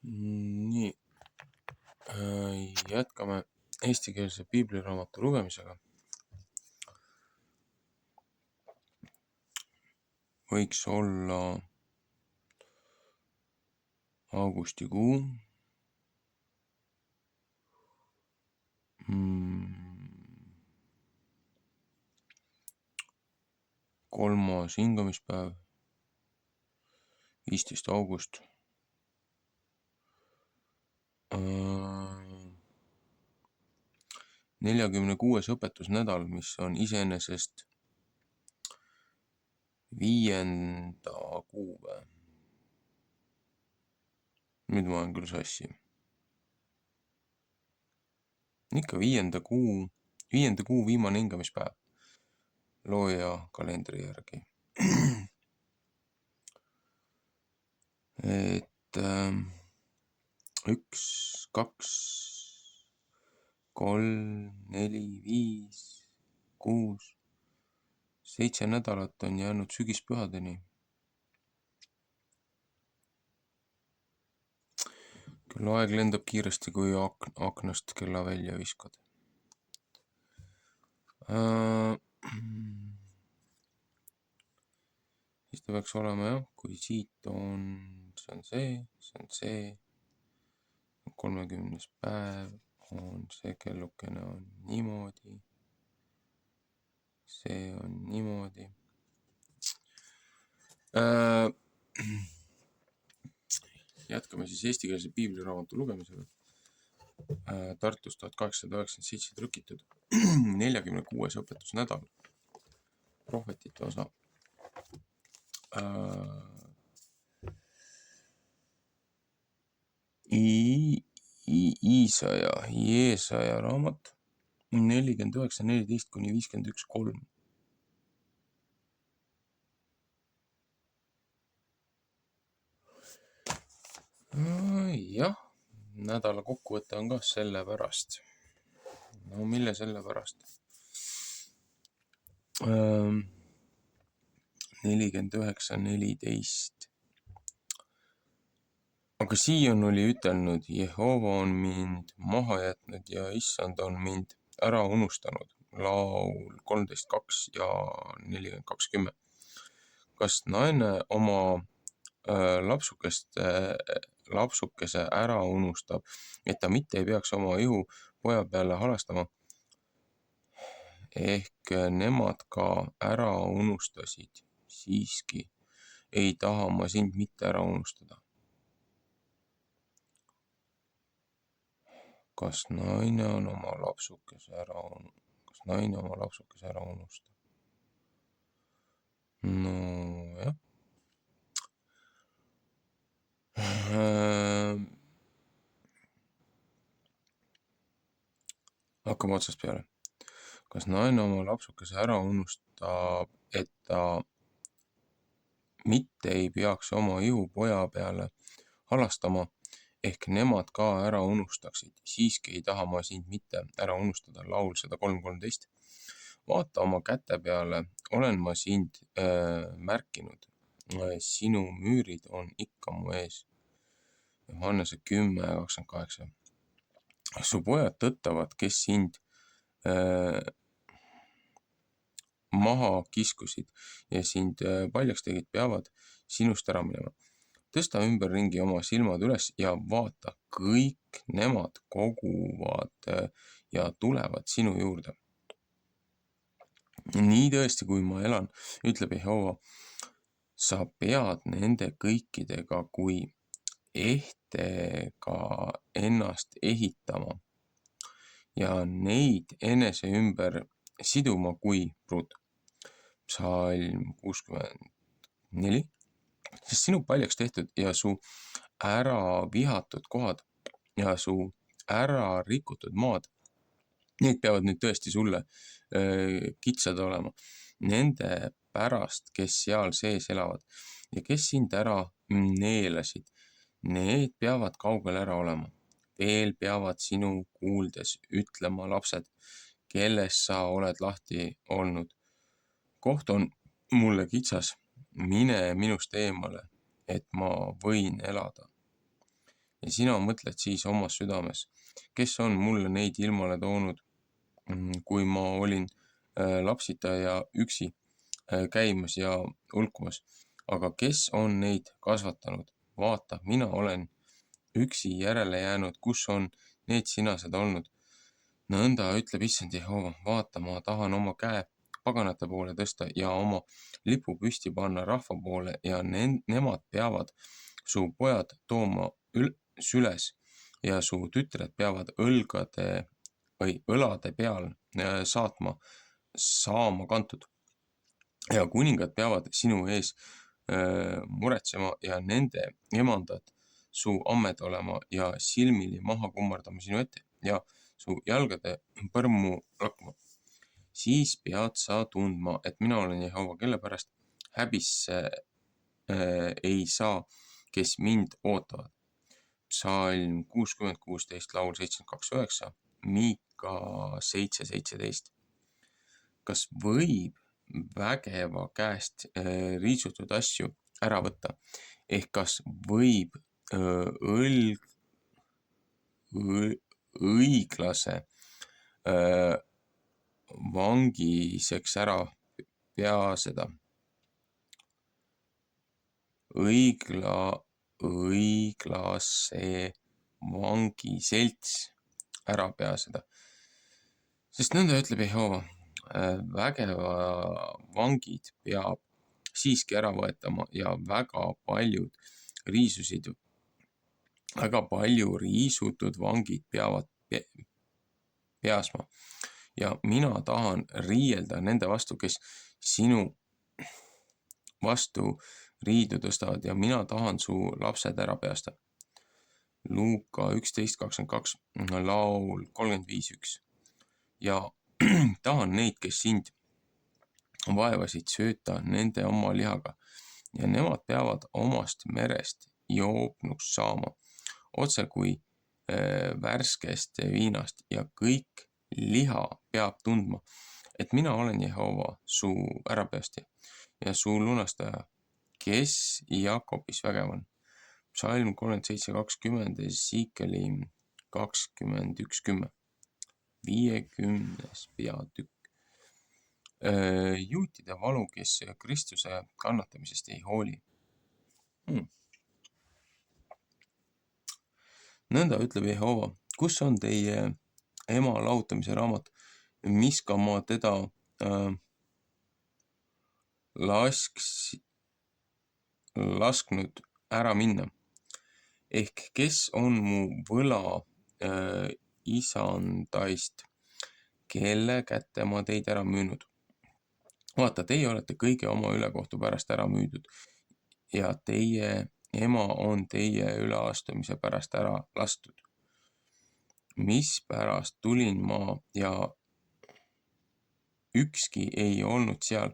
Nii, jätkame eestikeelse piibliraamatu lugemisega. Võiks olla augustikuu. Kolmas hingamispäev, 15. august. 46. õpetusnädal, mis on iseenesest 5. kuupäev. Nüüd ma olen küll sassi. Ikka 5. kuu viimane hingamispäev looja kalendri järgi. Et 1, 2, 3, 4, 5, 6, 7 nädalat on jäänud sügispühadeni. Küll aeg lendab kiiresti, kui aknast kella välja viskad. Siis ta peaks olema jah, kui siit on, see on see, 30. päev on see kellukene on niimoodi, see on niimoodi. Jätkame siis eestikeelse piibliraamatu lugemisega. Tartus 1897 trükitud 46. õpetusnädal, prohvetite osa. Jeesaja raamat 49:14-51:3. Jah, nädala kokkuvõte on ka selle pärast. No mille selle pärast? 49:14. Aga Sion oli ütelnud, Jehova on mind maha jätnud ja issand on mind ära unustanud. Laul 13:2 ja 40:20. Kas naine oma lapsukese ära unustab, et ta mitte ei peaks oma ihu poja peale halastama? Ehk nemad ka ära unustasid, siiski ei taha ma sind mitte ära unustada. Kas naine oma lapsukese ära unustab? No jah. Hakkame otsast peale. Kas naine oma lapsukese ära unustab, et ta mitte ei peaks oma ihu poja peale halastama, ehk nemad ka ära unustaksid, siiski ei taha ma sind mitte ära unustada. Laul 103:13. Vaata oma käte peale, olen ma sind märkinud. Sinu müürid on ikka mu ees. Johannese 10:28. Su pojad tõttavad, kes sind maha kiskusid ja sind paljaks tegid, peavad sinust ära minema. Tõsta ümberringi oma silmad üles ja vaata, kõik nemad koguvad ja tulevad sinu juurde. Nii tõesti, kui ma elan, ütleb Jehova, sa pead nende kõikidega kui ehtega ennast ehitama ja neid enese ümber siduma kui pruut. Psalm 64. Sest sinu paljaks tehtud ja su ära vihatud kohad ja su ära rikutud maad, need peavad nüüd tõesti sulle kitsad olema. Nende pärast, kes seal sees elavad ja kes sind ära neelasid, need peavad kaugel ära olema. Veel peavad sinu kuuldes ütlema lapsed, kellest sa oled lahti olnud. Koht on mulle kitsas, mine minust eemale, et ma võin elada. ja sina mõtled siis omas südames, kes on mulle neid ilmale toonud, kui ma olin lapsita ja üksi käimas ja hulkumas. Aga kes on neid kasvatanud? Vaata, mina olen üksi järele jäänud, kus on need sinased olnud? Nõnda ütleb issand Jehova, vaata, ma tahan oma käe paganate poole tõsta ja oma lipu püsti panna rahva poole ja nemad peavad su pojad tooma süles ja su tütred peavad õlade peal saama kantud. Ja kuningad peavad sinu ees muretsema ja nende emandad su ammed olema ja silmili maha kummardama sinu ette ja su jalgade põrmu lakkuma. Siis pead sa tundma, et mina olen Jehova, kelle pärast häbisse ei saa, kes mind ootavad. Psalm 60:16, laul 72:9, Miika 7:17. Kas võib vägeva käest riisutud asju ära võtta? Ehk kas võib õiglase vangiseks ära peaseda? Õiglase vangiselts ära peaseda. Sest nõnda ütleb Jehova, vägeva vangid peab siiski ära võetama ja väga palju riisutud vangid peavad peasma. Ja mina tahan riielda nende vastu, kes sinu vastu riidu tõstavad ja mina tahan su lapsed ära peasta. Luuka 11:22, laul 35:1. Ja tahan neid, kes sind vaevasid, sööta nende oma lihaga ja nemad peavad omast merest joobnuks saama, otse kui värskest viinast ja kõik liha peab tundma, et mina olen Jehova, su ärapäästja ja su lunastaja, kes Jakobis vägev on. Psalm 37:20, Ezekieli 21:10, 50. peatükk. Juutide valu, kes Kristuse kannatamisest ei hooli. Nõnda ütleb Jehova, kus on teie ema lahutamise raamat, miska ma teda lasknud ära minna. Ehk kes on mu võla isandaist, kelle kätte ma teid ära müünud. Vaata, teie olete kõige oma ülekohtu pärast ära müüdud ja teie ema on teie üleastumise pärast ära lastud. Mispärast tulin ma ja ükski ei olnud seal,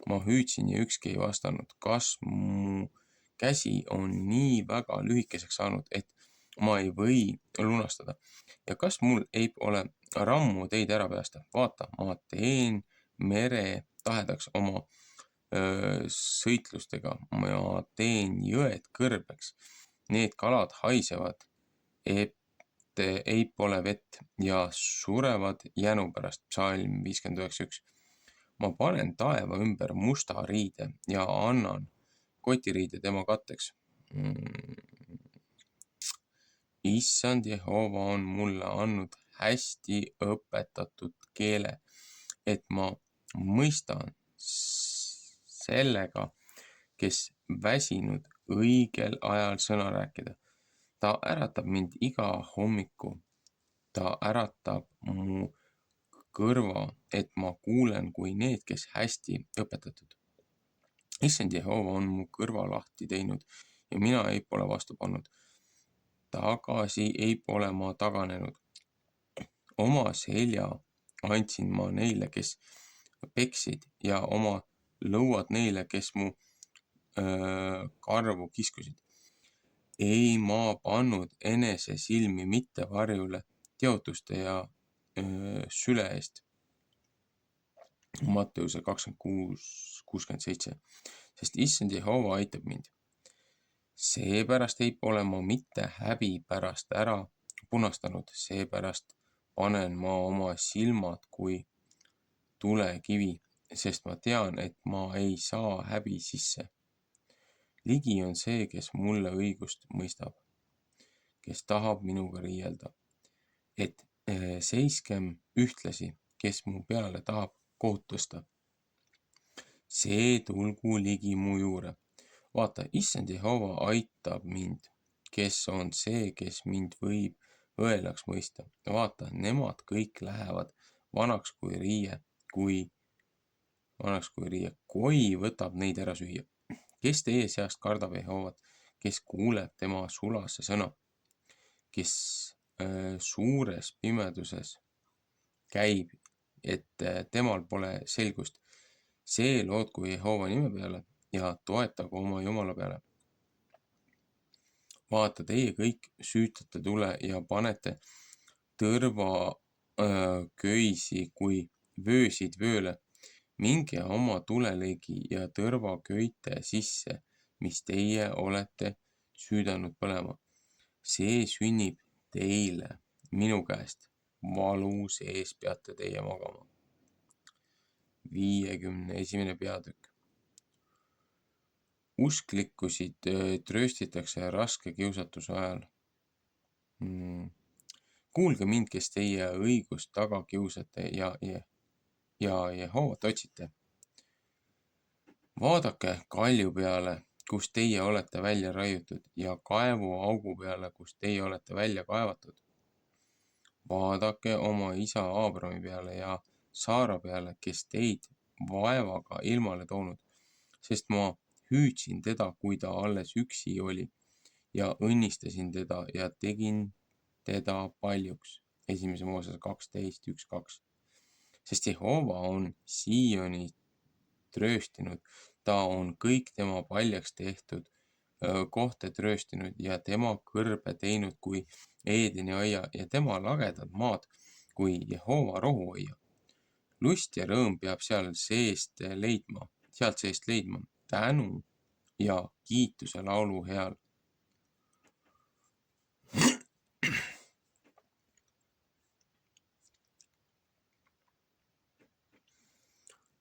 ma hüüdsin ja ükski ei vastanud. Kas mu käsi on nii väga lühikeseks saanud, et ma ei või lunastada? Ja kas mul ei ole rammu teid ära päästa? Vaata, ma teen mere tahedaks oma sõitlustega, ma teen jõed kõrbeks, need kalad haisevad, et ei pole vett ja surevad jänu pärast. Psalm 59:1. Ma panen taeva ümber musta riide ja annan kotiriide tema katteks. Issand Jehova on mulle andnud hästi õpetatud keele, et ma mõistan sellega, kes väsinud õigel ajal sõna rääkida. Ta äratab mind iga hommiku. Ta äratab mu kõrva, et ma kuulen kui need, kes hästi õpetatud. Issand Jehova on mu kõrva lahti teinud ja mina ei pole vastu pannud. Tagasi ei pole ma taganenud. Oma selja andsin ma neile, kes peksid ja oma lõuad neile, kes mu karvu kiskusid. Ei ma pannud enese silmi mitte varjule teotuste ja süle eest. Matteuse 26:67. Sest issand Jehova aitab mind. Seepärast ei pole ma mitte häbi pärast ära punastanud, seepärast panen ma oma silmad kui tulekivi, sest ma tean, et ma ei saa häbi sisse. Ligi on see, kes mulle õigust mõistab, kes tahab minuga riielda, et seiskem ühtlasi, kes mu peale tahab kohut tõsta. See tulgu ligi mu juure. Vaata, issand Jehova aitab mind, kes on see, kes mind võib õelaks mõista. Vaata, nemad kõik lähevad vanaks kui riie, koi võtab neid ära süüa. Kes teie seast kardab Jehovat, kes kuuleb tema sulase sõna, kes suures pimeduses käib, et temal pole selgust. See lootku Jehova nime peale ja toetagu oma Jumala peale. Vaata, teie kõik süütate tule ja panete tõrvaköisi kui vöösid vööle. Minge oma tulelegi ja tõrvaköite sisse, mis teie olete süüdanud põlema. See sünnib teile minu käest. Valu sees peate teie magama. 51. peatükk. Usklikkusid trööstitakse raske kiusatuse ajal. Kuulge mind, kes teie õigust taga kiusate ja Jehovat otsite. Vaadake kalju peale, kus teie olete välja raiutud ja kaevuaugu peale, kus teie olete välja kaevatud. Vaadake oma isa Aabrami peale ja Saara peale, kes teid vaevaga ilmale toonud, sest ma hüüdsin teda, kui ta alles üksi oli ja õnnistasin teda ja tegin teda paljuks. 1. Mooses 12:1-2. Sest Jehova on Sioni trööstinud, ta on kõik tema paljaks tehtud kohta trööstinud ja tema kõrbe teinud kui Eedeni aia ja tema lagedad maad kui Jehova rohuaia. Lust ja rõõm peab sealt seest leidma tänu ja kiituse laulu heal.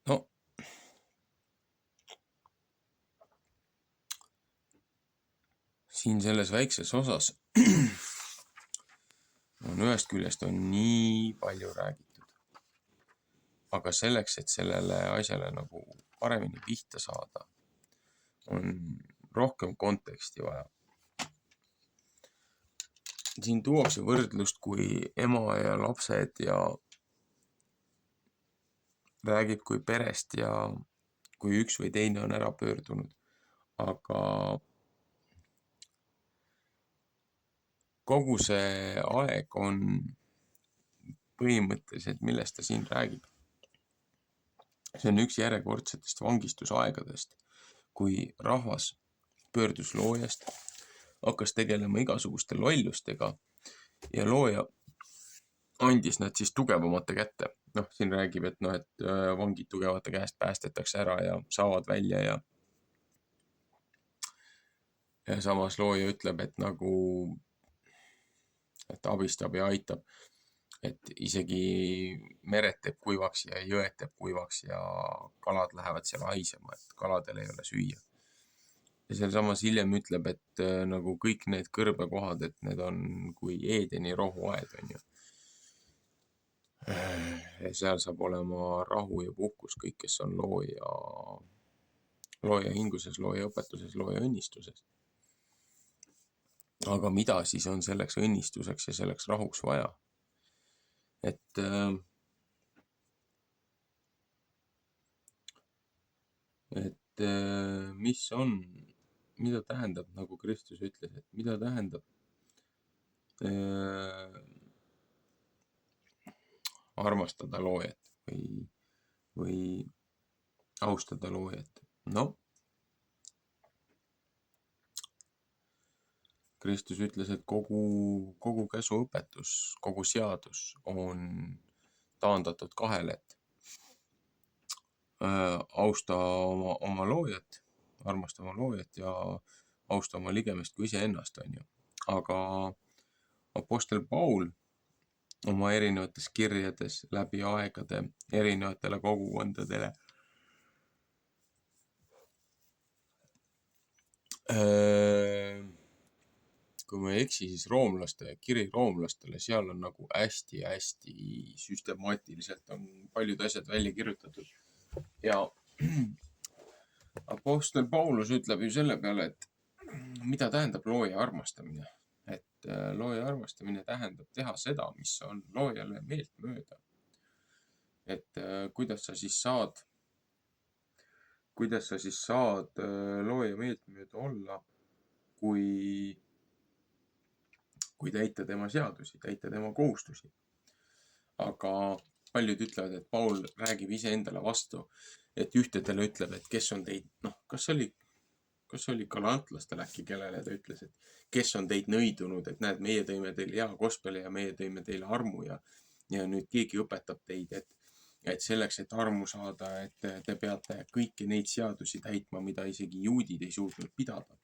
No, siin selles väikses osas on ühest küljest on nii palju räägitud. Aga selleks, et sellele asjale nagu paremini pihta saada, on rohkem konteksti vaja. Siin tuuakse võrdlust, kui ema ja lapsed ja räägib kui perest ja kui üks või teine on ära pöördunud. Aga kogu see aeg on põhimõtteliselt, millest ta siin räägib. See on üks järjekordsetest vangistusaegadest, kui rahvas pöördus loojast, hakkas tegelema igasuguste lollustega ja looja andis nad siis tugevamate kätte. Siin räägib, et vangid tugevate käest päästetakse ära ja saavad välja ja samas looja ütleb, et abistab ja aitab, et isegi meret teeb kuivaks ja jõed teeb kuivaks ja kalad lähevad seal haisema, et kaladel ei ole süüa. Ja seal samas hiljem ütleb, et nagu kõik need kõrbekohad, et need on kui Eedeni rohuaed, on ju. Ja seal saab olema rahu ja puhkus kõik, kes on looja hinguses, looja õpetuses, looja õnnistuses. Aga mida siis on selleks õnnistuseks ja selleks rahuks vaja? Et mida tähendab, nagu Kristus ütles, et mida tähendab armastada loojat või austada loojat. Kristus ütles, et kogu käsuõpetus, kogu seadus on taandatud kahele, et austa oma loojat, armasta oma loojat ja austa oma ligemist kui iseennast, on ju. Aga Apostel Paul oma erinevates kirjades läbi aegade erinevatele kogukondadele kui ma ei eksi, siis kiri roomlastele, seal on nagu hästi-hästi süstemaatiliselt on paljud asjad välja kirjutatud. Ja Apostel Paulus ütleb ju selle peale, et mida tähendab looja armastamine. Et looja armastamine tähendab teha seda, mis on loojale meeltmööda. Et kuidas sa siis saad looja meeltmööda olla, kui täita tema seadusi, täita tema kohustusi. Aga paljud ütlevad, et Paul räägib iseendale vastu, et ühtedele ütleb, et kes on teid, kas oli galantlastele äkki, kellele ta ütles, et kes on teid nõidunud, et näed, meie tõime teile hea gospeli ja meie tõime teile armu ja nüüd keegi õpetab teid, et selleks, et armu saada, et te peate kõiki neid seadusi täitma, mida isegi juudid ei suutnud pidada.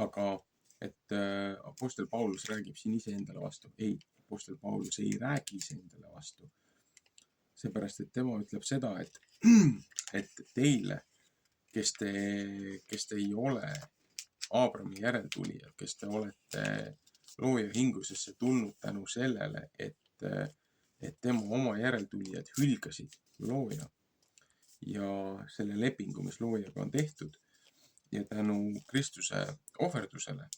Aga et Apostel Paulus räägib siin iseendale vastu. Ei, Apostel Paulus ei räägi iseendale vastu. Seepärast, et tema ütleb seda, et teile, kes te ei ole Aabrami järeltulijad, kes te olete looja hingusesse tulnud tänu sellele, et tema oma järeltulijad hülgasid looja ja selle lepingu, mis loojaga on tehtud ja tänu Kristuse ohverdusele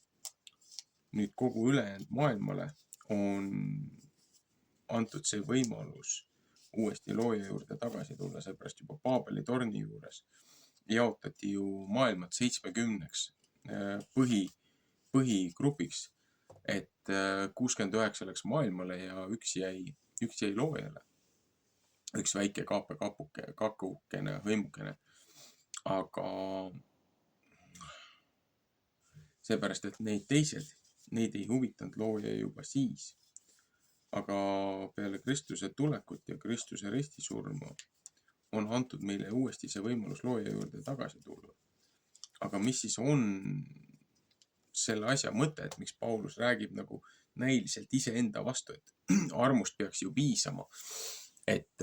nüüd kogu ülejäänud maailmale on antud see võimalus uuesti looja juurde tagasi tulla, seepärast juba Paabeli torni juures jaotati ju maailmad 70 põhigrupiks, et 69 läks maailmale ja üks jäi loojale. Üks väike kakukene, hõimukene. Aga seepärast, et neid ei huvitanud looja juba siis. Aga peale Kristuse tulekut ja Kristuse ristisurma on antud meile uuesti see võimalus looja juurde tagasi tulla. Aga mis siis on selle asja mõte, et miks Paulus räägib nagu näiliselt iseenda vastu, et armust peaks ju piisama, et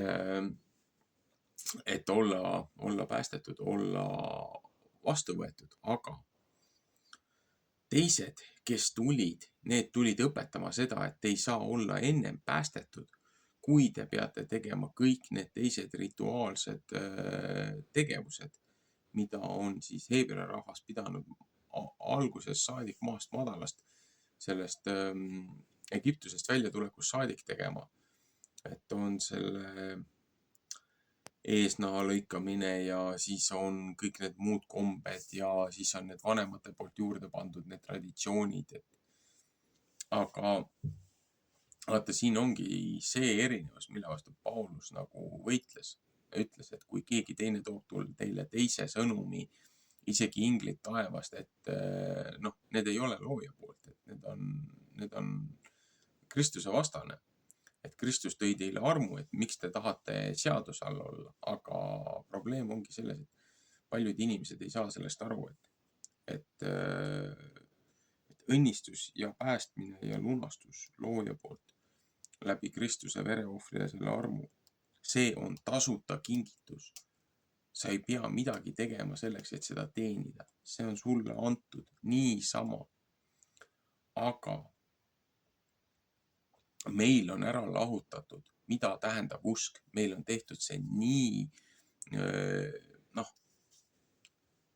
olla päästetud, olla vastu võetud, aga teised, kes need tulid õpetama seda, et ei saa olla ennem päästetud, kui te peate tegema kõik need teised rituaalsed tegevused, mida on siis Heebrea rahvas pidanud alguses saadik maast madalast, sellest Egiptusest väljatulekust saadik tegema. Et on selle eesnaha lõikamine ja siis on kõik need muud kombed ja siis on need vanemate poolt juurde pandud need traditsioonid. Aga vaata, siin ongi see erinevus, mille vastu Paulus nagu võitles. Ütles, et kui keegi teine toob teile teise sõnumi, isegi inglid taevast, et need ei ole looja poolt, et need on Kristuse vastane. Et Kristus tõi teile armu, et miks te tahate seaduse all olla, aga probleem ongi selles, et paljud inimesed ei saa sellest aru, et õnnistus ja päästmine ja lunastus looja poolt läbi Kristuse vereohvri ja selle armu, see on tasuta kingitus. Sa ei pea midagi tegema selleks, et seda teenida. See on sulle antud niisama. Aga meil on ära lahutatud, mida tähendab usk. Meil on tehtud see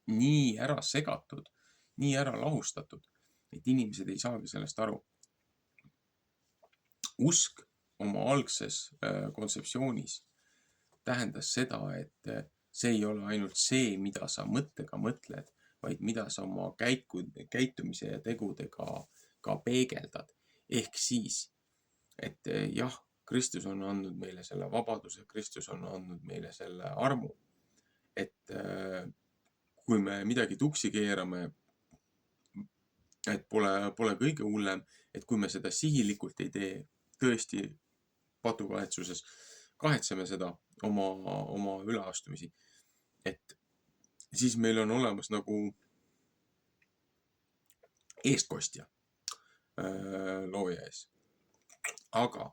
nii ära segatud, nii ära lahustatud, et inimesed ei saagi sellest aru. Usk oma algses kontseptsioonis tähendas seda, et see ei ole ainult see, mida sa mõttega mõtled, vaid mida sa oma käitumise ja tegudega ka peegeldad. Ehk siis, et jah, Kristus on andnud meile selle vabaduse, Kristus on andnud meile selle armu, et kui me midagi tuksi keerame, et pole kõige hullem, et kui me seda sihilikult ei tee, tõesti patukahetsuses kahetseme seda oma üleastumisi, et siis meil on olemas nagu eestkostja looja ees. Aga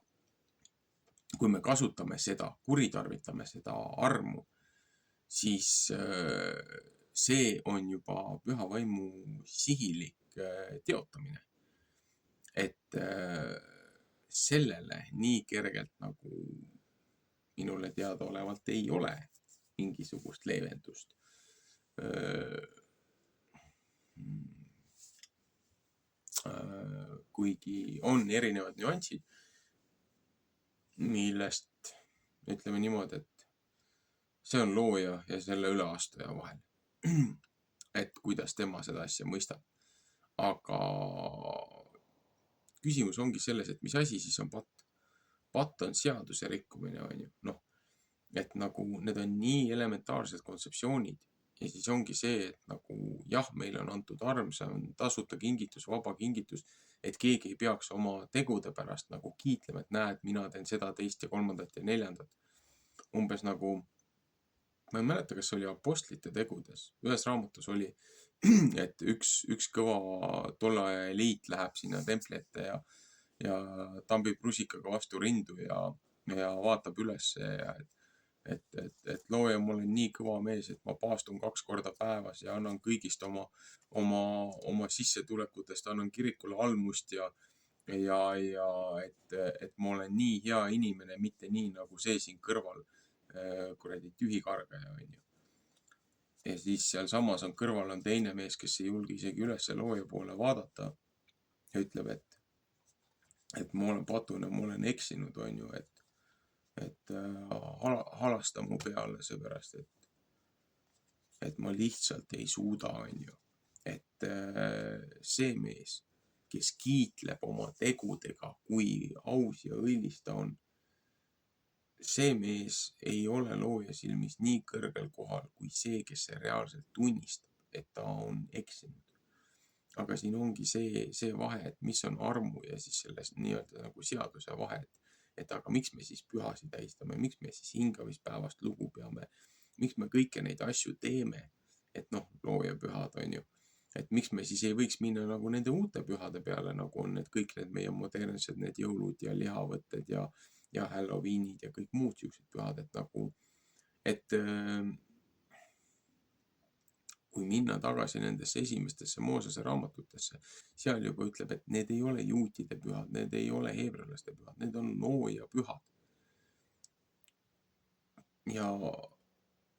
kui me kasutame seda, kuritarvitame seda armu, siis see on juba püha vaimu sihilik teotamine. Et sellele nii kergelt nagu minule teadaolevalt ei ole mingisugust leevendust. Kuigi on erinevad nüansid, millest ütleme niimoodi, et see on looja ja selle üleastuja vahel. Et kuidas tema seda asja mõistab. Aga küsimus ongi selles, et mis asi siis on patt. Patt on seaduse rikkumine, on ju. Noh, et nagu need on nii elementaarsed kontseptsioonid ja siis ongi see, et nagu jah, meil on antud arm, see on tasuta kingitus, vaba kingitus, et keegi ei peaks oma tegude pärast nagu kiitlema, et näed, mina teen seda, teist ja kolmandat ja neljandat. Umbes nagu, ma ei mäleta, kas oli apostlite tegudes. Ühes raamatus oli, et üks kõva tolle aja eliit läheb sinna templi ette ja tambib rusikaga vastu rindu ja vaatab üles ja et looja, mul on nii kõva mees, et ma paastun 2 korda päevas ja annan kõigist oma sissetulekutest, annan kirikule almust ja et ma olen nii hea inimene, mitte nii nagu see siin kõrval kuradi tühikargaja, on ju. Ja siis seal samas on kõrval on teine mees, kes ei julge isegi üles looja poole vaadata ja ütleb, et ma olen patune, ma olen eksinud, on ju, et halasta mu peale seepärast, et ma lihtsalt ei suuda, on ju. Et see mees, kes kiitleb oma tegudega, kui aus ja õilis ta on, see mees ei ole looja silmis nii kõrgel kohal kui see, kes see reaalselt tunnistab, et ta on eksinud. Aga siin ongi see vahe, et mis on armu ja siis selles nii-öelda nagu seaduse vahe, et aga miks me siis pühasi tähistame, miks me siis hingamispäevast lugu peame, miks me kõike neid asju teeme, et noh, looja pühad on ju, et miks me siis ei võiks minna nagu nende uute pühade peale, nagu on need kõik need meie modernsed, need jõulud ja lihavõtted ja Halloweenid ja kõik muud siuksed pühad, et nagu, et kui minna tagasi nendesse esimestesse Moosese raamatutesse, seal juba ütleb, et need ei ole juutide pühad, need ei ole heebrealaste pühad, need on looja pühad. Ja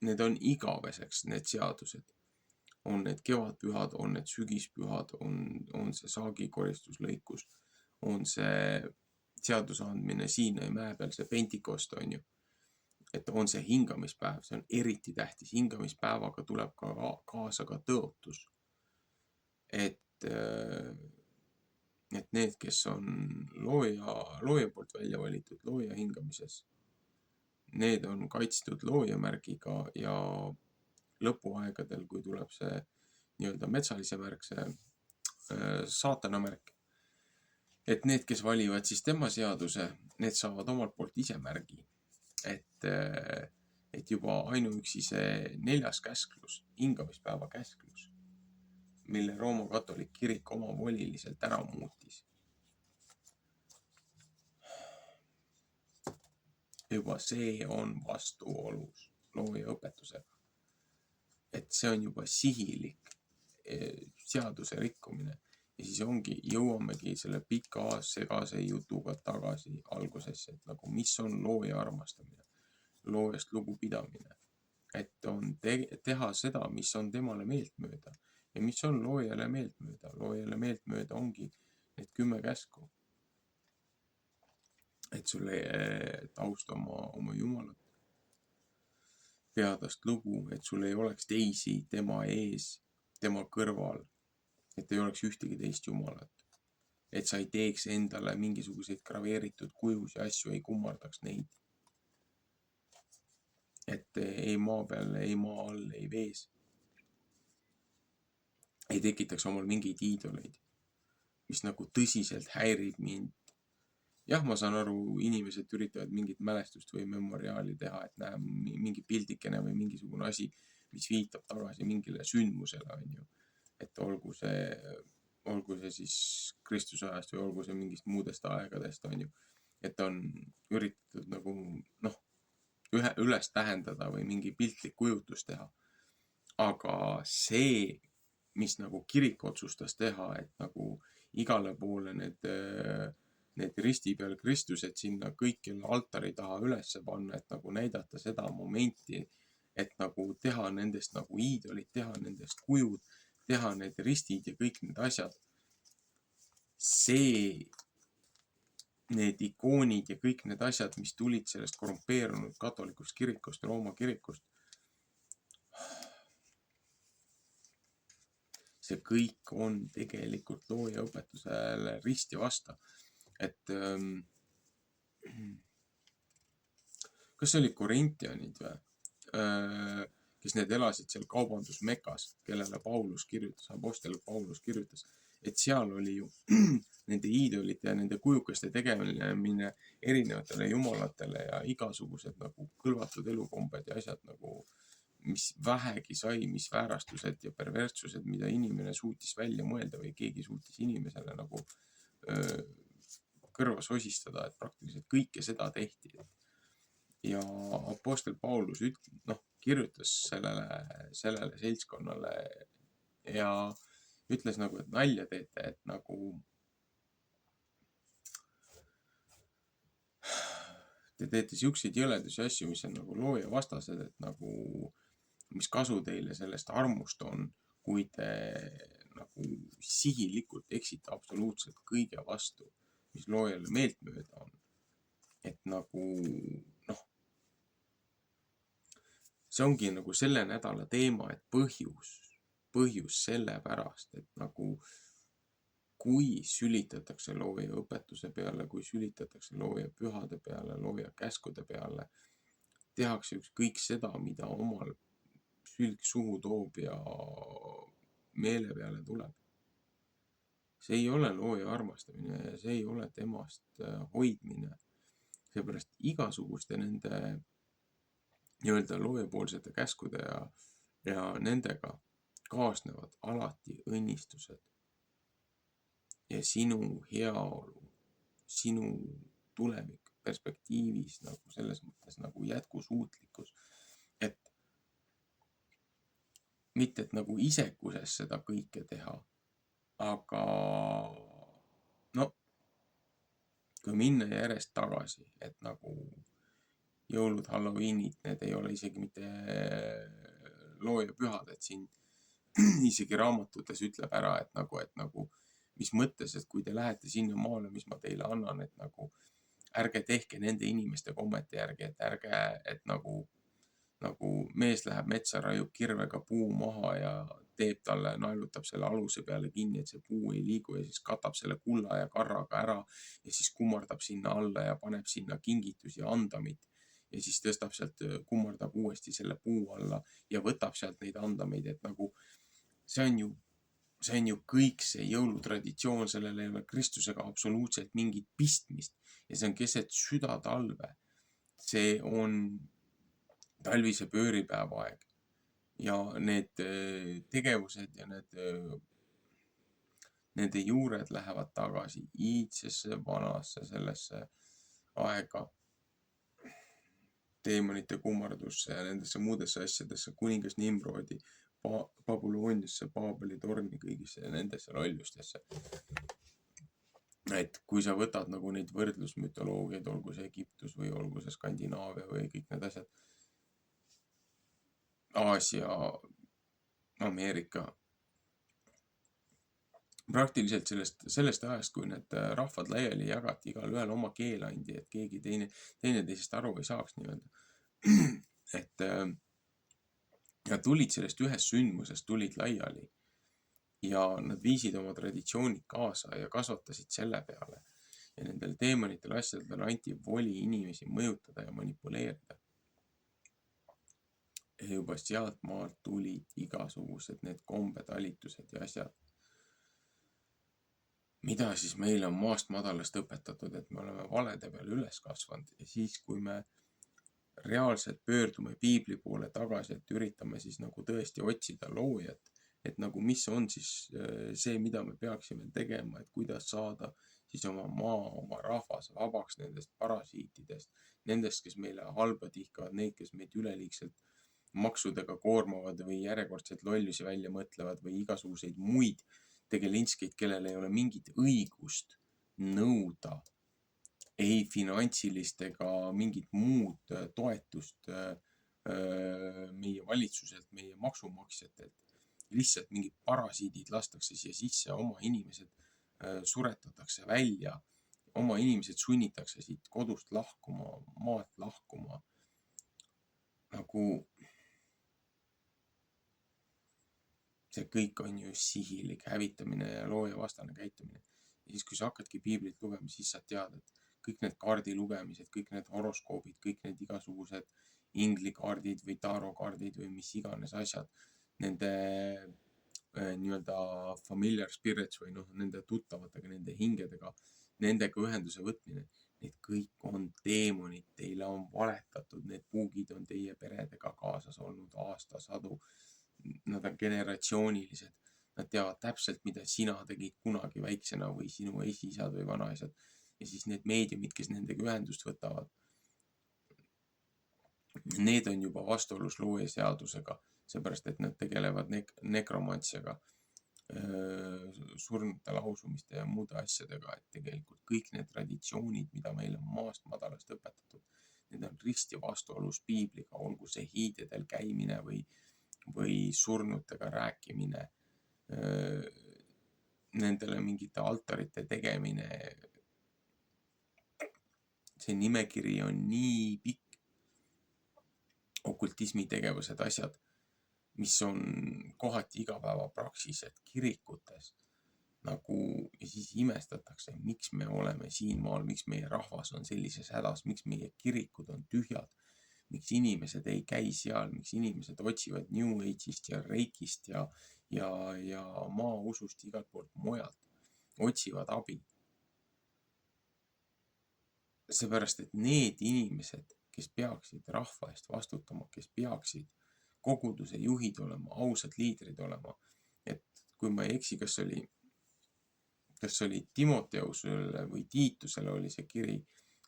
need on igaveseks, need seadused. On need kevadpühad, on need sügispühad, on see saagikoristuslõikus, on see seaduse andmine Siinai mäe peal, see Pentikost, on ju. Et on see hingamispäev, see on eriti tähtis. Hingamispäevaga tuleb kaasa ka tõotus. Et need, kes on looja poolt välja valitud looja hingamises, need on kaitstud loojamärgiga ja lõpuaegadel, kui tuleb see nii-öelda metsalise märk, see saatana märk, et need, kes valivad siis tema seaduse, need saavad omalt poolt ise märgi. Et juba ainuüksi see 4. käsklus, hingamispäeva käsklus, mille Rooma katolik kirik omavoliliselt ära muutis. Juba see on vastuolus looja õpetusega. Et see on juba sihilik seaduse rikkumine. Ja siis jõuamegi selle pika segase jutuga tagasi algusesse, et nagu mis on looja armastamine, loojast lugupidamine, et on teha seda, mis on temale meeltmööda ja mis on loojale meeltmööda. Loojale meeltmööda ongi need 10 käsku, et sulle tausta oma Jumalat, pea tast lugu, et sul ei oleks teisi tema ees, tema kõrval, et ei oleks ühtegi teist Jumalat. Et sa ei teeks endale mingisuguseid graveeritud kujus ja asju, ei kummardaks neid. Et ei maa peal, ei maa all, ei vees. Ei tekitaks omal mingeid iidoleid, mis nagu tõsiselt häirib mind. Jah, ma saan aru, inimesed üritavad mingit mälestust või memoriaali teha, et näe mingi pildikene või mingisugune asi, mis viitab tagasi mingile sündmusele, on ju. Et olgu see olgu see siis Kristuse ajast või olgu see mingist muudest aegadest, on ju, et on üritatud nagu noh, üles tähendada või mingi piltlik kujutus teha. Aga see, mis nagu kirik otsustas teha, et nagu igale poole need risti peal Kristused sinna kõikjale altari taha üles panna, et nagu näidata seda momenti, et nagu teha nendest nagu iidolid, teha nendest kujud, teha need ristid ja kõik need asjad. See, need ikoonid ja kõik need asjad, mis tulid sellest korrumpeerunud katolikust kirikust, Rooma kirikust, see kõik on tegelikult looja õpetusele risti vasta. Et kas see oli Korintianid või? Kes need elasid seal kaubandusmekas, kellele Paulus kirjutas, apostel Paulus kirjutas, et seal oli ju nende iidolite ja nende kujukaste tegemine erinevatele jumalatele ja igasugused nagu kõlvatud elukombed ja asjad nagu, mis vähegi sai, mis väärastused ja perverssused, mida inimene suutis välja mõelda või keegi suutis inimesele nagu kõrva sosistada, et praktiliselt kõike seda tehti. Ja apostel Paulus kirjutas sellele seltskonnale ja ütles nagu, et nalja teete, et nagu te teete siukseid jõledusi asju, mis on nagu looja vastased, et nagu mis kasu teile sellest armust on, kui te nagu sihilikult eksite absoluutselt kõige vastu, mis loojale meeltmööda on. Et nagu see ongi nagu selle nädala teema, et põhjus sellepärast, et nagu kui sülitatakse looja õpetuse peale, kui sülitatakse looja pühade peale, looja käskude peale, tehakse ükskõik seda, mida omal sülg suhu toob ja meele peale tuleb. See ei ole looja armastamine ja see ei ole temast hoidmine. Seepärast igasuguste nende nii-öelda loojapoolsete käskude ja nendega kaasnevad alati õnnistused ja sinu heaolu, sinu tulevik perspektiivis nagu selles mõttes nagu jätkusuutlikkus, et mitte et nagu isekuses seda kõike teha, aga kui minna järjest tagasi, et nagu jõulud, Halloweenid, need ei ole isegi mitte looja pühad, et siin isegi raamatutes ütleb ära, et nagu mis mõttes, et kui te lähete sinna maale, mis ma teile annan, et nagu ärge tehke nende inimeste kommete järgi, et ärge, et nagu mees läheb metsa, raiub kirvega puu maha ja teeb talle, naelutab selle aluse peale kinni, et see puu ei liigu ja siis katab selle kulla ja karraga ära ja siis kummardab sinna alla ja paneb sinna kingitusi ja andamit ja siis tõstab sealt, kummardab uuesti selle puu alla ja võtab sealt neid andameid, et nagu see on ju kõik see jõulutraditsioon, sellel ei ole Kristusega absoluutselt mingit pistmist ja see on keset südatalve. See on talvise pööripäeva aeg ja need tegevused ja nende juured lähevad tagasi iidsesse vanasse sellesse aega, teemonite kummardusse ja nendesse muudesse asjadesse, kuningas Nimrodi, Babyloniasse, Paabeli torni, kõigisse ja nendesse lollustesse. Et kui sa võtad nagu neid võrdlusmütoloogiaid, olgu see Egiptus või olgu see Skandinaavia või kõik need asjad, Aasia, Ameerika, praktiliselt sellest ajast, kui need rahvad laiali jagati, igal ühel oma keel andi, et keegi teineteisest aru ei saaks nii-öelda. Et ja tulid sellest ühest sündmusest, tulid laiali ja nad viisid oma traditsioonid kaasa ja kasvatasid selle peale. Ja nendel teemanitel asjadel anti voli inimesi mõjutada ja manipuleerida. Ja juba sealt maalt tulid igasugused need kombed, talitused ja asjad, mida siis meile on maast madalast õpetatud, et me oleme valede peal üles kasvanud ja siis, kui me reaalselt pöördume piibli poole tagasi, et üritame siis nagu tõesti otsida loojat et nagu mis on siis see, mida me peaksime tegema, et kuidas saada siis oma maa, oma rahvas vabaks nendest parasiitidest, nendest, kes meile halba tihkavad, neid, kes meid üleliigselt maksudega koormavad või järjekordselt lollusi välja mõtlevad või igasuguseid muid tegelinskeid, kellel ei ole mingit õigust nõuda ei finantsilist ega mingit muud toetust meie valitsuselt, meie maksumaksjatelt. Lihtsalt mingid parasiidid lastakse siia sisse, oma inimesed suretatakse välja, oma inimesed sunnitakse siit kodust lahkuma, maalt lahkuma. Nagu see kõik on ju sihilik hävitamine ja loojavastane käitumine. Ja siis, kui sa hakkadki piiblit lugema, siis sa tead, et kõik need kaardilugemised, kõik need horoskoobid, kõik need igasugused inglikaardid või tarokaardid või mis iganes asjad, nende nii-öelda familiar spirits või nende tuttavatega, nende hingedega, nendega ühenduse võtmine, need kõik on teemonid, teile on valetatud, need puugid on teie peredega kaasas olnud aastasadu. Nad on generatsioonilised, nad teavad täpselt, mida sina tegid kunagi väiksena või sinu esiisad või vanaisad. Ja siis need meediumid, kes nendega ühendust võtavad, need on juba vastuolus loojaseadusega, seepärast, et nad tegelevad nekromantsiaga, surnute lausumiste ja muude asjadega, et tegelikult kõik need traditsioonid, mida meil on maast madalast õpetatud, need on risti vastuolus piibliga, olgu see hiidedel käimine või surnutega rääkimine, nendele mingite altarite tegemine. See nimekiri on nii pikk, okultismi tegevused, asjad, mis on kohati igapäevapraksis, et kirikutes nagu ja siis imestatakse, miks me oleme siin maal, miks meie rahvas on sellises hädas, miks meie kirikud on tühjad, miks inimesed ei käi seal, miks inimesed otsivad New Age'ist ja Reikist ja maausust igalt poolt mujalt, otsivad abi. Seepärast, et need inimesed, kes peaksid rahva eest vastutama, kes peaksid koguduse juhid olema, ausad liidrid olema, et kui ma ei eksi, kas oli Timoteusele või Tiitusele oli see kiri,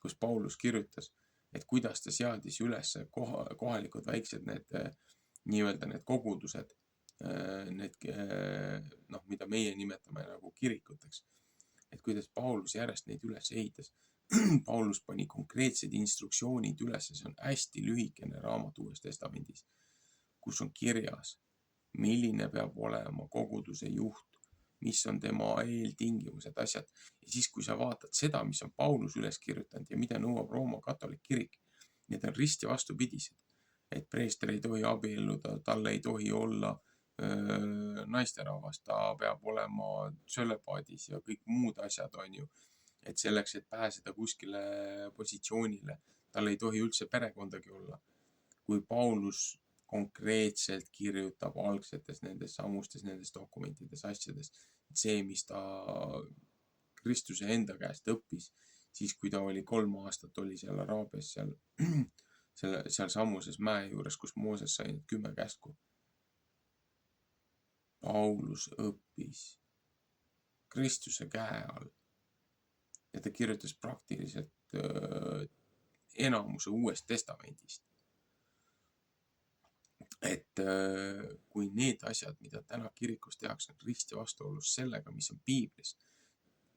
kus Paulus kirjutas, et kuidas ta seadis üles kohalikud väiksed nii-öelda need kogudused, mida meie nimetame nagu kirikuteks, et kuidas Paulus järjest neid üles ehitas. Paulus pani konkreetsed instruktsioonid üles, see on hästi lühikene raamat Uues Testamendis, kus on kirjas, milline peab olema koguduse juht, mis on tema eeltingimused, asjad. Ja siis, kui sa vaatad seda, mis on Paulus üles kirjutanud ja mida nõuab Rooma katoliik kirik, need on risti vastupidised. Et preester ei tohi abielluda, talle ei tohi olla naisterahvas, ta peab olema sölepaadis ja kõik muud asjad on ju. Et selleks, et pääseda kuskile positsioonile, tal ei tohi üldse perekondagi olla. Kui Paulus konkreetselt kirjutab algsetes nendes dokumentides, asjades, see, mis ta Kristuse enda käest õppis, siis kui ta oli 3 aastat oli seal Araabias, seal sammuses mäe juures, kus Mooses sai need 10 käsku. Paulus õppis Kristuse käe all ja ta kirjutas praktiliselt enamuse Uuest Testamendist. Et kui need asjad, mida täna kirikus tehakse, on risti vastuolus sellega, mis on piiblis,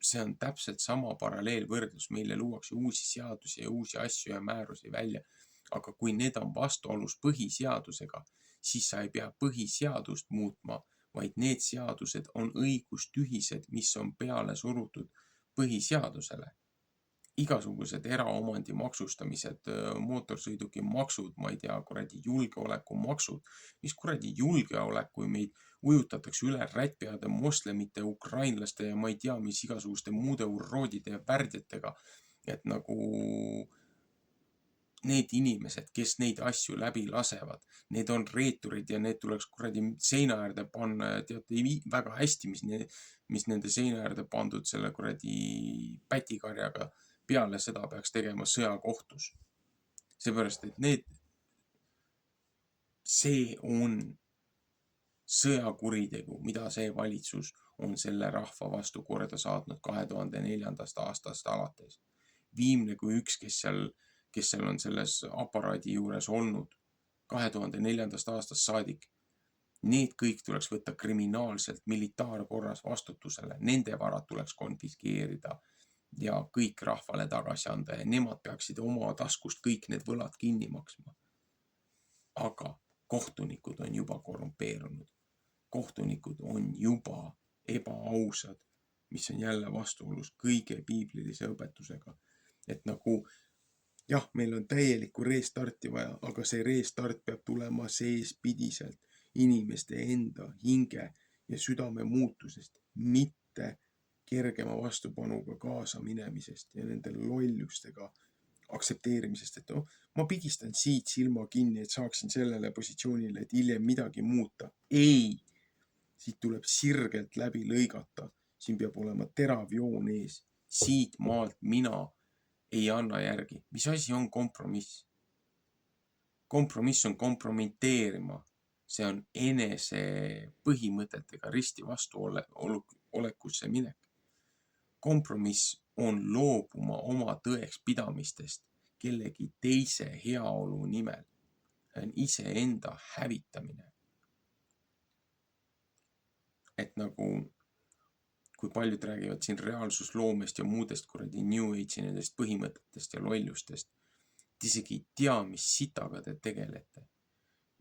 see on täpselt sama paralleelvõrdlus, meile luuakse uusi seadusi ja uusi asju ja määrusi välja, aga kui need on vastuolus põhiseadusega, siis sa ei pea põhiseadust muutma, vaid need seadused on õigustühised, mis on peale surutud põhiseadusele. Igasugused eraomandi maksustamised, mootorsõiduki maksud, ma ei tea, kuradi julgeolekumaksud, mis kuradi julgeolek, kui meid ujutatakse üle rätpeade moslemite, ukrainlaste ja ma ei tea, mis igasuguste muude urroodide ja värdjatega, et nagu need inimesed, kes neid asju läbi lasevad, need on reeturid ja need tuleks kuradi seina äärde panna ja teate väga hästi, mis nende seina äärde pandud selle kuradi pätikarjaga peale seda peaks tegema sõjakohtus. Seepärast, et see on sõjakuritegu, mida see valitsus on selle rahva vastu korda saatnud 2004. aastast alates. Viimne kui üks, kes seal on selles aparaadi juures olnud 2004. aastast saadik, need kõik tuleks võtta kriminaalselt militaarkorras vastutusele, nende varad tuleks konfiskeerida ja kõik rahvale tagasi anda ja nemad peaksid oma taskust kõik need võlad kinni maksma. Aga kohtunikud on juba korrumpeerunud. Kohtunikud on juba ebaausad, mis on jälle vastuolus kõige piiblilise õpetusega. Et nagu, jah, meil on täielikku restarti vaja, aga see restart peab tulema seespidiselt inimeste enda hinge ja südame muutusest, mitte kergema vastupanuga kaasa minemisest ja nende lollustega aktsepteerimisest, et ma pigistan siit silma kinni, et saaksin sellele positsioonile, et hiljem midagi muuta. Ei, siit tuleb sirgelt läbi lõigata, siin peab olema terav joon ees, siit maalt mina ei anna järgi. Mis asi on kompromiss? Kompromiss on kompromiteerima. See on enese põhimõtetega risti vastu olekusse minek. Kompromiss on loobuma oma tõeks pidamistest kellegi teise heaolu nimel. See on iseenda hävitamine. Et nagu, kui paljud räägivad siin reaalsusloomest ja muudest kuradi New Age'i nendest põhimõtetest ja lollustest, et isegi ei tea, mis sitaga te tegelete.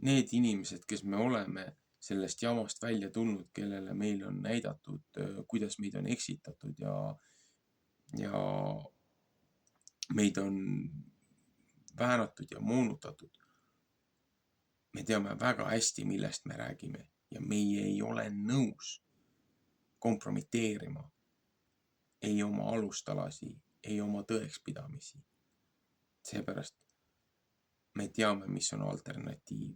Need inimesed, kes me oleme sellest jamast välja tulnud, kellele meil on näidatud, kuidas meid on eksitatud ja meid on väänatud ja moonutatud. Me teame väga hästi, millest me räägime ja meie ei ole nõus kompromiteerima ei oma alustalasi, ei oma tõekspidamisi. Seepärast me teame, mis on alternatiiv.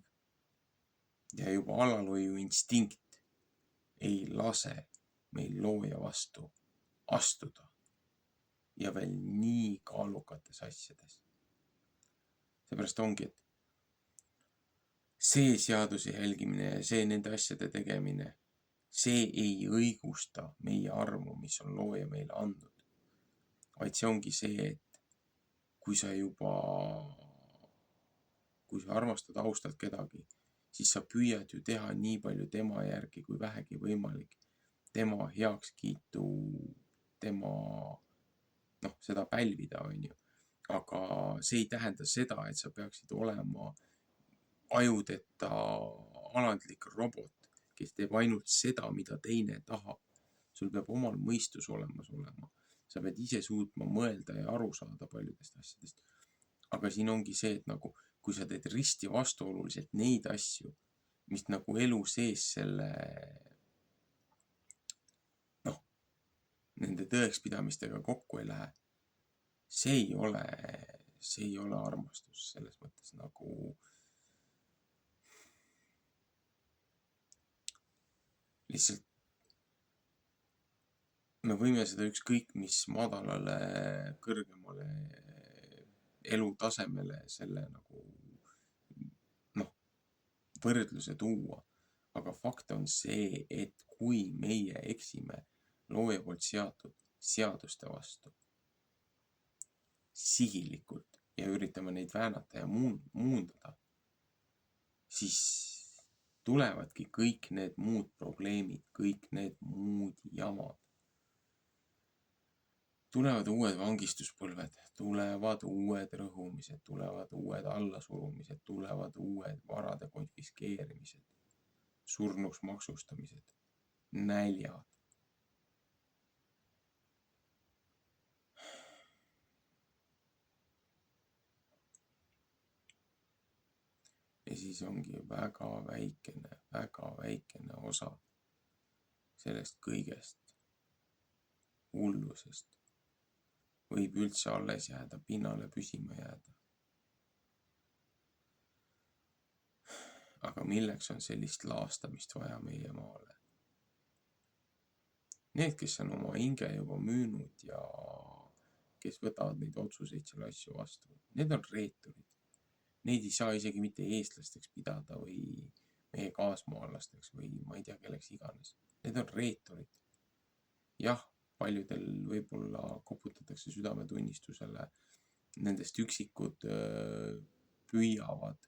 Ja juba alalhoiu instinkt ei lase meil looja vastu astuda ja veel nii kaalukates asjades. Seepärast ongi, et see seaduse jälgimine ja see nende asjade tegemine, see ei õigusta meie armu, mis on looja meile andnud. Vaid see ongi see, et kui sa armastad, austad kedagi, siis sa püüad ju teha nii palju tema järgi kui vähegi võimalik. Tema heakskiitu, seda pälvida, on ju. Aga see ei tähenda seda, et sa peaksid olema ajudeta alandlik robot, kes teeb ainult seda, mida teine tahab. Sul peab omal mõistus olemas olema. Sa pead ise suutma mõelda ja aru saada paljudest asjadest. Aga siin ongi see, et nagu, kui sa teed risti vastuoluliselt neid asju, mis nagu elu sees nende tõekspidamistega kokku ei lähe, see ei ole armastus selles mõttes nagu lihtsalt me võime seda ükskõik mis madalale, kõrgemale elutasemele selle nagu võrdluse tuua. Aga fakt on see, et kui meie eksime looja poolt seatud seaduste vastu sihilikult ja üritame neid väänata ja muundada, siis tulevadki kõik need muud probleemid, kõik need muud jamad. Tulevad uued vangistuspõlved, tulevad uued rõhumised, tulevad uued allasurumised, tulevad uued varade konfiskeerimised, surnuks maksustamised, näljad. Ja siis ongi väga väikene osa sellest kõigest hullusest võib üldse alles jääda, pinnale püsima jääda. Aga milleks on sellist laastamist vaja meie maale? Need, kes on oma hinge juba müünud ja kes võtavad neid otsuseid selle asju vastu, need on reeturid. Neid ei saa isegi mitte eestlasteks pidada või meie kaasmaalasteks või ma ei tea, kelleks iganes. Need on reeturid. Jah, paljudel võib-olla koputatakse südametunnistusele, nendest üksikud püüavad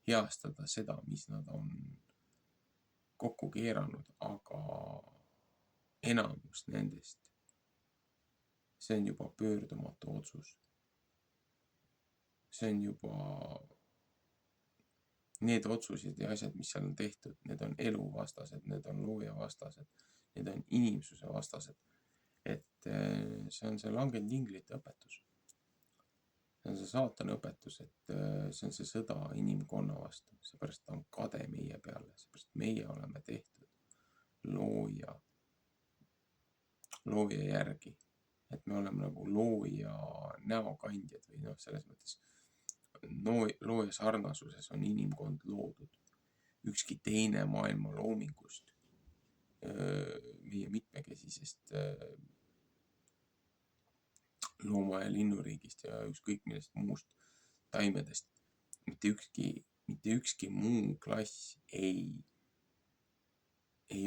heastada seda, mis nad on kokku keeranud, aga enamus nendest, see on juba pöördumatu otsus. See on juba need otsused ja asjad, mis seal on tehtud, need on eluvastased, need on loojavastased, need on inimsuse vastased. Et see on see langenud inglite õpetus. See on see saatana õpetus, et see on see sõda inimkonna vastu, seepärast ta on kade meie peale, seepärast meie oleme tehtud looja järgi, et me oleme nagu looja näokandjad või noh, selles mõttes looja sarnasuses on inimkond loodud. Ükski teine maailma loomingust, meie mitmekesisest looma- ja linnuriigist ja ükskõik millest muust taimedest, mitte ükski muu klass ei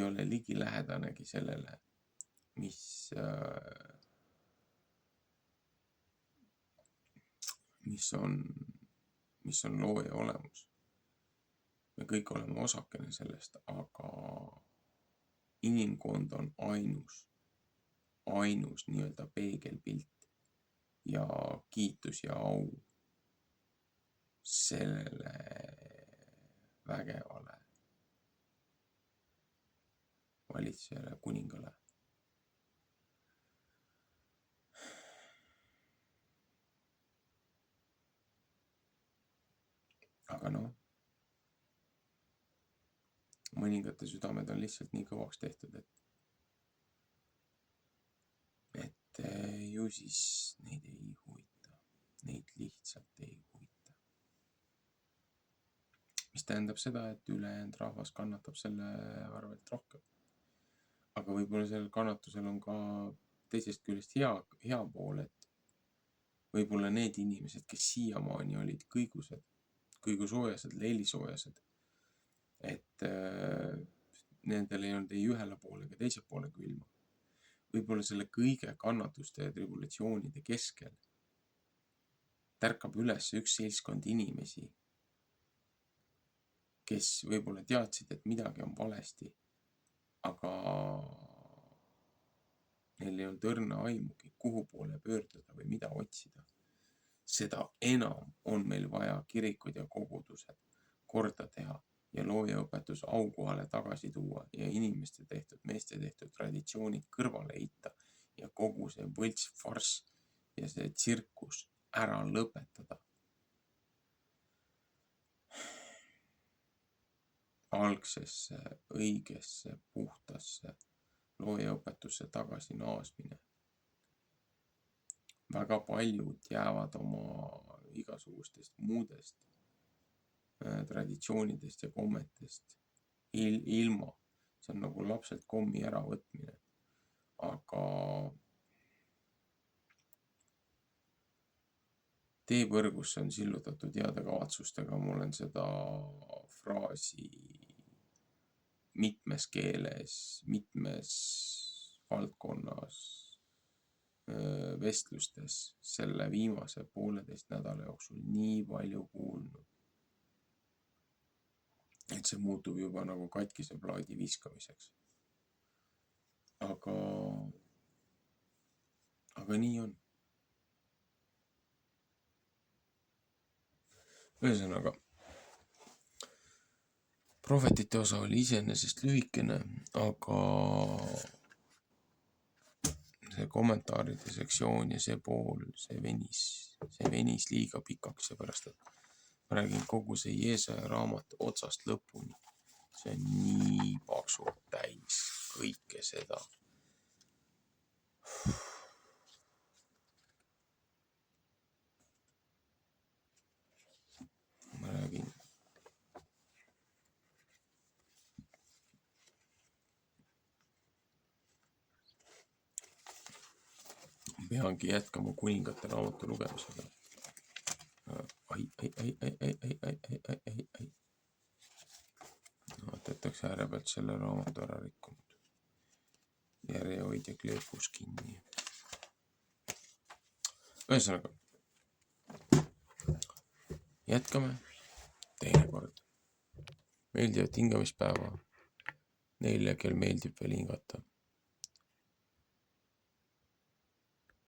ole ligilähedanegi sellele, mis on looja olemus. Me kõik oleme osakene sellest, aga inimkond on ainus nii-öelda peegelpilt ja kiitus ja au sellele vägevale valitsejale, kuningale. Aga noh, mõningate südamed on lihtsalt nii kõvaks tehtud, et ju siis neid ei huvita. Neid lihtsalt ei huvita. Mis tähendab seda, et ülejäänud rahvas kannatab selle arvelt rohkem. Aga võib-olla sellel kannatusel on ka teisest küljest hea pool, et võib-olla need inimesed, kes siiamaani olid kõigusoojased, leelisoojased, et nendel ei olnud ei ühele poole ega teise poole külma. Võib-olla selle kõige kannatuste ja tribullatsioonide keskel tärkab üles üks seltskond inimesi, kes võib-olla teadsid, et midagi on valesti, aga neil ei olnud õrna aimugi, kuhu poole pöörduda või mida otsida. Seda enam on meil vaja kirikud ja kogudused korda teha ja loojaõpetus aukohale tagasi tuua ja inimeste tehtud, meeste tehtud traditsioonid kõrvale heita ja kogu see võlts farss ja see tsirkus ära lõpetada. Algsesse, õigesse, puhtasse loojaõpetusse tagasi naasmine. Väga paljud jäävad oma igasugustest muudest traditsioonidest ja kommetest ilma. See on nagu lapselt kommi äravõtmine. Aga teepõrgusse on sillutatud heade kavatsustega. Ma olen seda fraasi mitmes keeles, mitmes valdkonnas vestlustes selle viimase 1,5 nädala jooksul nii palju kuulnud, et see muutub juba nagu katkise plaadi viskamiseks. Aga nii on. Ühesõnaga, prohvetite osa oli iseenesest lühikene, aga see kommentaaride sektsioon ja see pool, see venis liiga pikaks, seepärast et ma räägin kogu see Jeesaja raamat otsast lõpuni. See on nii paksult täis kõike seda. Ma räägin. Peangi jätkama kuningate raamatu lugemisega. Ai. jätetakse ääre pealt selle raamatu ära rikkunud. Järjehoidja kleepus kinni. Ühesõnaga, jätkame teinekord. Meeldivat hingamispäeva neile, kel meeldib veel hingata.